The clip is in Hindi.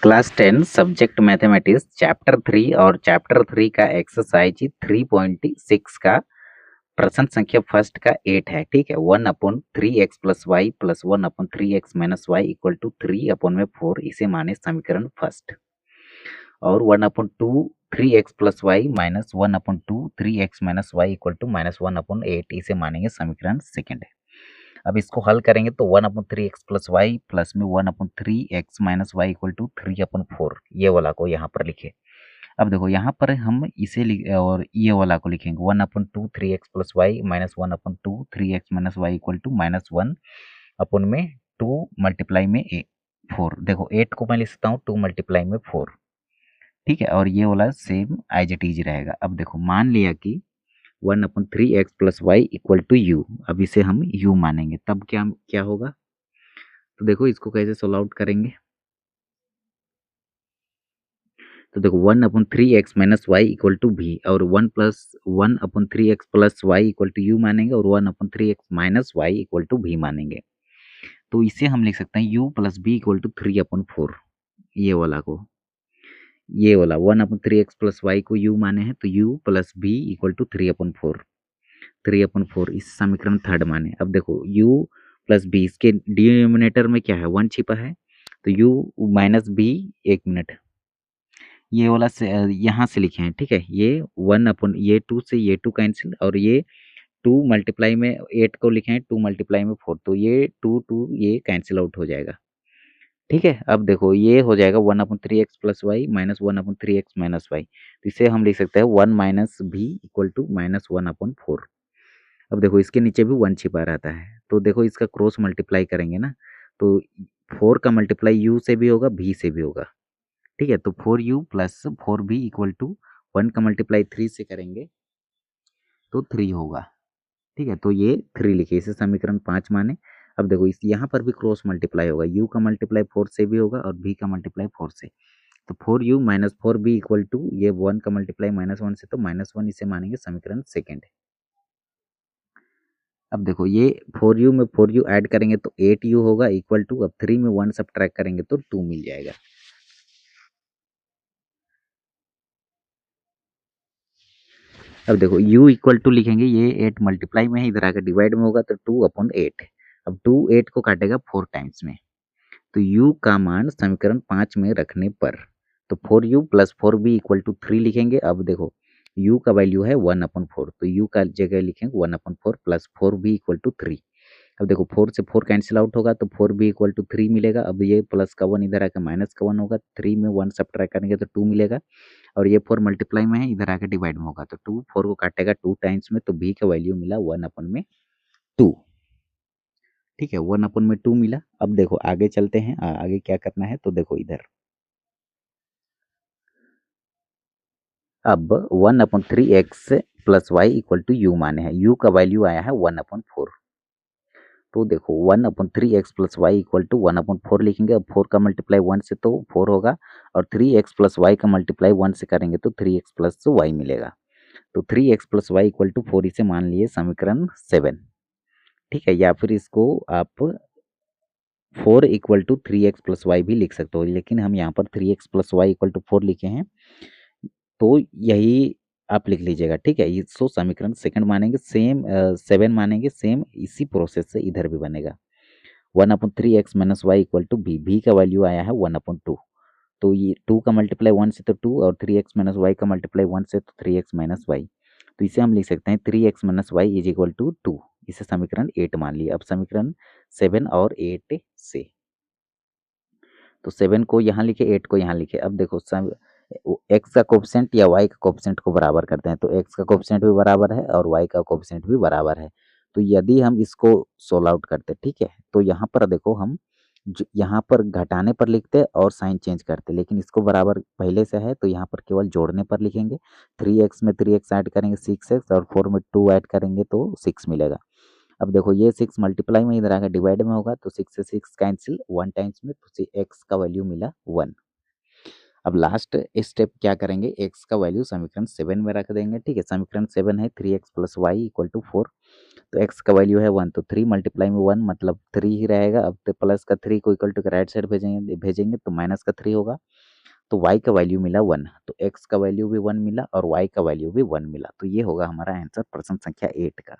क्लास 10 सब्जेक्ट मैथमेटिक्स चैप्टर 3 और चैप्टर 3 का एक्सरसाइज 3.6 का प्रश्न संख्या फर्स्ट का 8 है। ठीक है, 1/3x plus y plus 1/3x minus y equal to 3/4 इसे माने समीकरण फर्स्ट। और 1/2 3x plus y minus 1/2 3x minus y equal to -1/8 इसे मानेंगे समीकरण सेकेंड है। अब इसको हल करेंगे तो 1/3x प्लस वाई प्लस में 1/3x minus y equal to 3/4 ये वाला को यहाँ पर लिखे। अब देखो यहाँ पर हम इसे और ये वाला को लिखेंगे 1/2 3x plus y minus 1/2 3x minus y equal to -1 अपन में 2 मल्टीप्लाई में 4। देखो 8 को मैं लिख सकता हूँ 2 मल्टीप्लाई में 4। ठीक है, और ये वाला सेम एज इट इज रहेगा। अब देखो मान लिया कि 1/3x plus y equal to u. अब इसे हम यू मानेंगे तब क्या क्या होगा, तो देखो इसको कैसे सोल्व आउट करेंगे। तो देखो 1/3x minus y equal to भी और 1/3x plus y equal to u मानेंगे और 1/3x minus y equal to भी मानेंगे। तो इसे हम लिख सकते हैं u plus b equal to 3/4। ये वाला को ये वाला 1/3x प्लस वाई को u माने हैं तो u plus b equal to 3/4 इस समीकरण थर्ड माने। अब देखो u प्लस बी इसके डिनोमिनेटर में क्या है 1 छिपा है तो u माइनस बी। एक मिनट, ये वाला से यहाँ से लिखे हैं। ठीक है, ये 1 ये 2 से ये 2 कैंसिल और ये 2 मल्टीप्लाई में 8 को लिखे हैं 2 मल्टीप्लाई में 4 तो ये 2 ये कैंसिल आउट हो जाएगा। ठीक है, अब देखो ये हो जाएगा 1/3x plus y minus 1/3x minus y तो इसे हम लिख सकते हैं 1 माइनस भी इक्वल टू -1/4। अब देखो इसके नीचे भी 1 छिपा रहता है तो देखो इसका क्रॉस मल्टीप्लाई करेंगे ना तो 4 का मल्टीप्लाई u से भी होगा भी से भी होगा। ठीक है, तो 4u plus 4b equal to 1 का मल्टीप्लाई 3 से करेंगे तो 3 होगा। ठीक है, तो ये 3 लिखे इसे समीकरण 5 माने। अब देखो इस यहाँ पर भी क्रॉस मल्टीप्लाई होगा u का मल्टीप्लाई 4 से भी होगा और b का मल्टीप्लाई 4 से। तो 4u minus 4b equal to ये 1 का मल्टीप्लाई -1 से तो -1 इसे मानेंगे समीकरण सेकेंड। अब देखो ये 4u में 4u ऐड करेंगे तो 8u होगा इक्वल टू अब 3 में 1 सब्ट्रैक्ट करेंगे तो 2 मिल जाएगा। अब देखो u इक्वल टू लिखेंगे ये 8 मल्टीप्लाई में है इधर आकर डिवाइड में होगा तो 2/8। अब 2 8 को काटेगा 4 टाइम्स में तो u का मान समीकरण 5 में रखने पर तो 4u plus 4b equal to 3 लिखेंगे। अब देखो u का वैल्यू है 1/4 तो u का जगह लिखेंगे 1/4 प्लस 4b इक्वल टू 3। अब देखो 4 से 4 कैंसिल आउट होगा तो 4b इक्वल टू 3 मिलेगा। अब ये प्लस का 1 इधर आकर माइनस का 1 होगा 3 में 1 सब्ट्रैक्ट करेंगे तो 2 मिलेगा और ये 4 मल्टीप्लाई में है इधर आकर डिवाइड में होगा तो 2 4 को काटेगा 2 टाइम्स में तो b का वैल्यू मिला 1/2। ठीक है, 1/2 मिला। अब देखो आगे चलते हैं आगे क्या करना है तो देखो इधर अब 1/3x plus y equal to u माने हैं u का वैल्यू आया है 1/4 तो देखो 1/3x plus y equal to 1/4 लिखेंगे। अब 4 का मल्टीप्लाई 1 से तो 4 होगा और 3x प्लस वाई का मल्टीप्लाई 1 से करेंगे तो 3x प्लस वाई मिलेगा तो 3x plus y equal to 4 इसे मान लिए समीकरण 7। ठीक है, या फिर इसको आप 4 equal to 3x plus Y भी लिख सकते हो लेकिन हम यहाँ पर 3x plus y equal to 4 लिखे हैं तो यही आप लिख लीजिएगा। ठीक है, इसको समीकरण सेकंड मानेंगे सेम 7 मानेंगे सेम इसी प्रोसेस से इधर भी बनेगा 1/3x minus y equal to b का वैल्यू आया है 1/2 तो ये 2 का मल्टीप्लाई 1 से तो 2 और 3x माइनस वाई का मल्टीप्लाई 1 से तो 3x माइनस वाई तो इसे हम लिख सकते हैं 3x minus y is equal to 2 इसे समीकरण 8 मान लिया। अब समीकरण 7 और 8 से तो 7 को यहाँ लिखे 8 को यहाँ लिखे। अब देखो x का कोफिशिएंट या y का कोफिशिएंट को बराबर करते हैं तो x का कोफिशिएंट भी बराबर है और y का कोफिशिएंट भी बराबर है तो यदि हम इसको सोल्व आउट करते ठीक है तो यहाँ पर देखो हम यहाँ पर घटाने पर लिखते और साइन चेंज करते लेकिन इसको बराबर पहले से है तो यहाँ पर केवल जोड़ने पर लिखेंगे 3x में 3x ऐड करेंगे 6x और 4 में 2 ऐड करेंगे तो 6 मिलेगा। अब देखो ये 6 मल्टीप्लाई में इधर आकर डिवाइड में होगा तो 6 से 6 कैंसिल 1 टाइम्स में तो x का वैल्यू मिला 1। अब लास्ट स्टेप क्या करेंगे x का वैल्यू समीकरण 7 में रख देंगे। ठीक है, समीकरण 7 है 3x plus y equal to 4 तो x का वैल्यू है 1, तो 3 मल्टीप्लाई में 1 मतलब 3 ही रहेगा। अब तो प्लस का 3 को इक्वल टू के राइट साइड भेजेंगे तो माइनस का 3 होगा। तो y का वैल्यू मिला 1, तो x का वैल्यू भी 1 मिला और y का वैल्यू भी 1 मिला। तो ये होगा हमारा आंसर प्रश्न संख्या 8 का।